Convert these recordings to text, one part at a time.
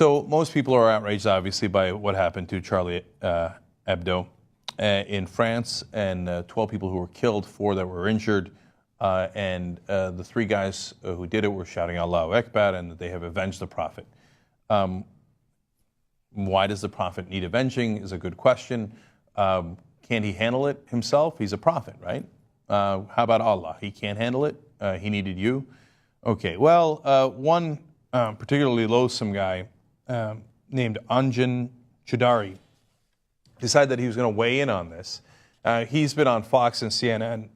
So most people are outraged, obviously, by what happened to Charlie Hebdo in France, and 12 people who were killed, 4 that were injured, and the 3 guys who did it were shouting Allahu Akbar, and that they have avenged the Prophet. Why does the Prophet need avenging is a good question. Can't he handle it himself? He's a prophet, right? How about Allah? He can't handle it? He needed you? Okay, well, one particularly loathsome guy named Anjan Choudary decided that he was going to weigh in on this. He's been on Fox and CNN,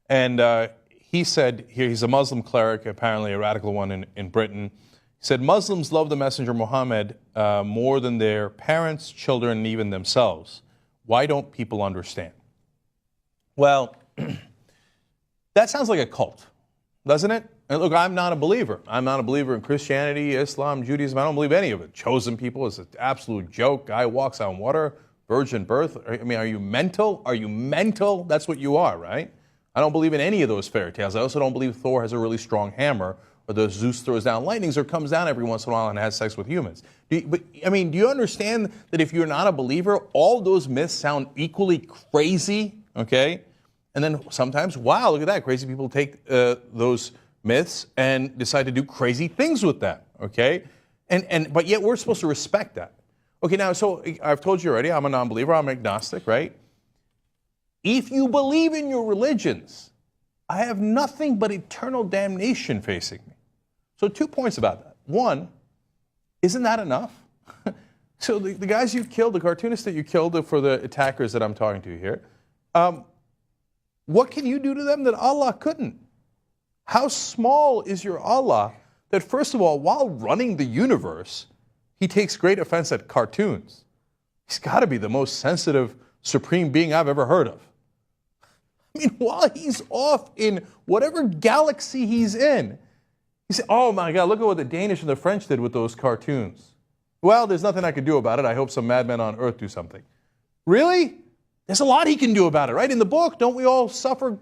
and he said, here he's a Muslim cleric, apparently a radical one in Britain. He said, Muslims love the Messenger Muhammad more than their parents, children, and even themselves. Why don't people understand? Well, that sounds like a cult, doesn't it? And look, I'm not a believer. I'm not a believer in Christianity, Islam, Judaism. I don't believe any of it. Chosen people is an absolute joke. Guy walks on water, virgin birth. I mean, are you mental? Are you mental? That's what you are, right? I don't believe in any of those fairy tales. I also don't believe Thor has a really strong hammer, or the Zeus throws down lightnings, or comes down every once in a while and has sex with humans. But I mean, do you understand that if you're not a believer, all those myths sound equally crazy, okay? And then sometimes, wow, look at that. Crazy people take those myths and decide to do crazy things with that, okay? But yet we're supposed to respect that. Okay, now, so I've told you already, I'm a non-believer, I'm agnostic, right? If you believe in your religions, I have nothing but eternal damnation facing me. So 2 points about that. One, isn't that enough? So the guys you killed, the cartoonists that you killed for the attackers that I'm talking to here, what can you do to them that Allah couldn't? How small is your Allah that, first of all, while running the universe, he takes great offense at cartoons? He's got to be the most sensitive, supreme being I've ever heard of. I mean, while he's off in whatever galaxy he's in, he said, oh my God, look at what the Danish and the French did with those cartoons. Well, there's nothing I can do about it. I hope some madmen on earth do something. Really? There's a lot he can do about it, right? In the book, don't we all suffer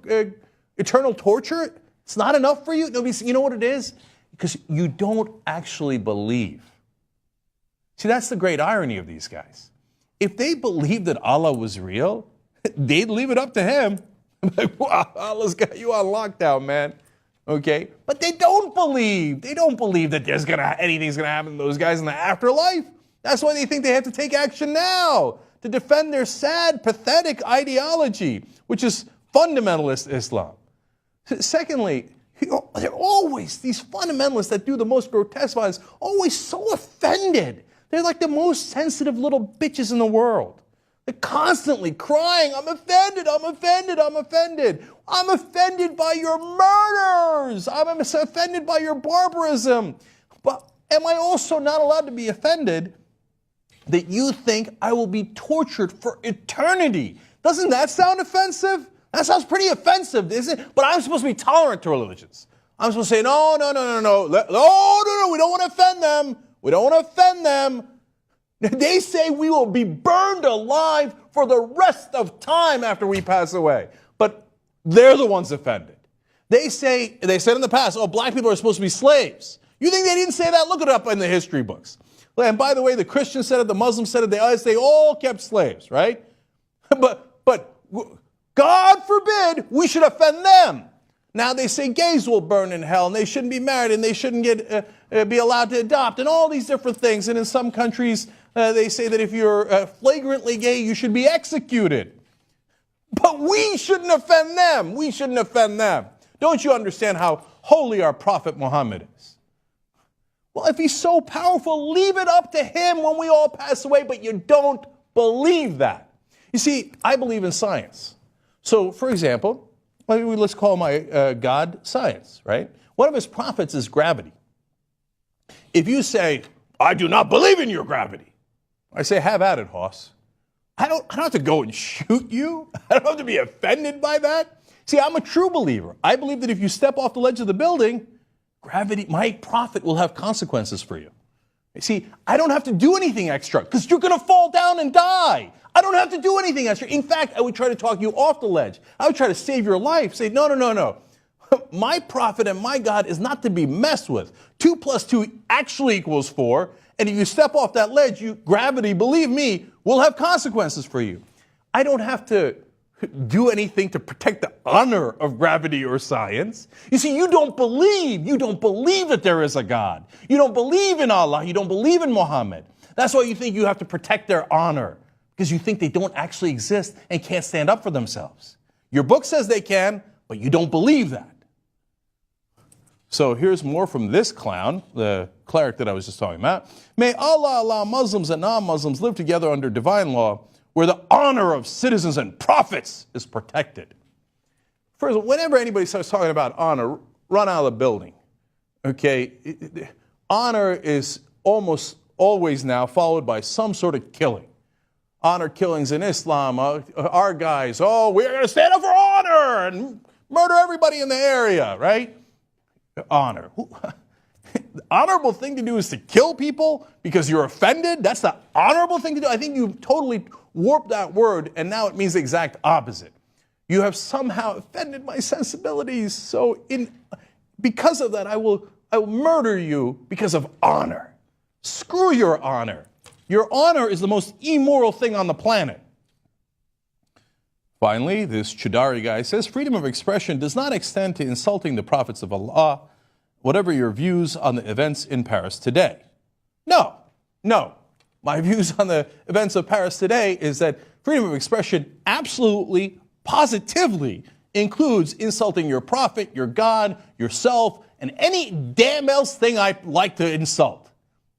eternal torture? It's not enough for you? You know what it is? Because you don't actually believe. See, that's the great irony of these guys. If they believed that Allah was real, they'd leave it up to him. Like, wow, Allah's got you on lockdown, man. Okay? But they don't believe. They don't believe that anything's going to happen to those guys in the afterlife. That's why they think they have to take action now to defend their sad, pathetic ideology, which is fundamentalist Islam. Secondly, they're always, these fundamentalists that do the most grotesque violence, always so offended. They're like the most sensitive little bitches in the world. They're constantly crying, I'm offended, I'm offended, I'm offended. I'm offended by your murders. I'm offended by your barbarism. But am I also not allowed to be offended that you think I will be tortured for eternity? Doesn't that sound offensive? That sounds pretty offensive, isn't it? But I'm supposed to be tolerant to religions. I'm supposed to say, no, we don't want to offend them. We don't want to offend them. They say we will be burned alive for the rest of time after we pass away. But they're the ones offended. They said in the past, oh, black people are supposed to be slaves. You think they didn't say that? Look it up in the history books. And by the way, the Christians said it, the Muslims said it, they all kept slaves, right? But God forbid we should offend them. Now they say gays will burn in hell and they shouldn't be married and they shouldn't be allowed to adopt and all these different things. And in some countries, they say that if you're flagrantly gay, you should be executed. But we shouldn't offend them. We shouldn't offend them. Don't you understand how holy our Prophet Muhammad is? Well, if he's so powerful, leave it up to him when we all pass away, but you don't believe that. You see, I believe in science. So, for example, let's call my God science, right? One of his prophets is gravity. If you say, I do not believe in your gravity, I say, have at it, Hoss. I don't have to go and shoot you. I don't have to be offended by that. See, I'm a true believer. I believe that if you step off the ledge of the building, gravity, my prophet will have consequences for you. You see, I don't have to do anything extra because you're going to fall down and die. I don't have to do anything extra. In fact, I would try to talk you off the ledge. I would try to save your life. Say, no. My prophet and my God is not to be messed with. 2 + 2 actually equals 4. And if you step off that ledge, gravity, believe me, will have consequences for you. I don't have to do anything to protect the honor of gravity or science. You see, you don't believe that there is a God. You don't believe in Allah. You don't believe in Muhammad. That's why you think you have to protect their honor, because you think they don't actually exist and can't stand up for themselves. Your book says they can, but you don't believe that. So here's more from this clown, the cleric that I was just talking about. May Allah allow Muslims and non-Muslims live together under divine law, where the honor of citizens and prophets is protected. First, whenever anybody starts talking about honor, run out of the building. Okay? Honor is almost always now followed by some sort of killing. Honor killings in Islam, our guys, we're going to stand up for honor and murder everybody in the area, right? Honor. The honorable thing to do is to kill people because you're offended? That's the honorable thing to do? I think you've totally warped that word, and now it means the exact opposite. You have somehow offended my sensibilities, so because of that, I will murder you because of honor. Screw your honor. Your honor is the most immoral thing on the planet. Finally, this Chudari guy says, freedom of expression does not extend to insulting the prophets of Allah, whatever your views on the events in Paris today. No. My views on the events of Paris today is that freedom of expression absolutely, positively includes insulting your prophet, your God, yourself, and any damn else thing I like to insult.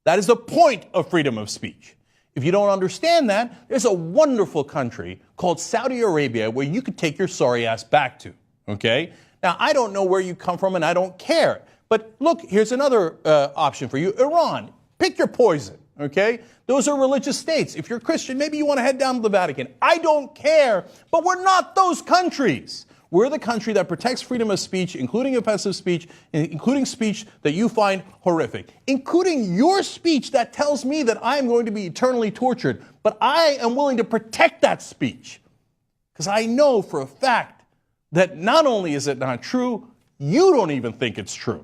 That is the point of freedom of speech. If you don't understand that, there's a wonderful country called Saudi Arabia where you could take your sorry ass back to, okay? Now, I don't know where you come from and I don't care. But look, here's another option for you. Iran. Pick your poison, okay? Those are religious states. If you're Christian, maybe you want to head down to the Vatican. I don't care, but we're not those countries. We're the country that protects freedom of speech, including offensive speech, including speech that you find horrific, including your speech that tells me that I am going to be eternally tortured. But I am willing to protect that speech because I know for a fact that not only is it not true, you don't even think it's true.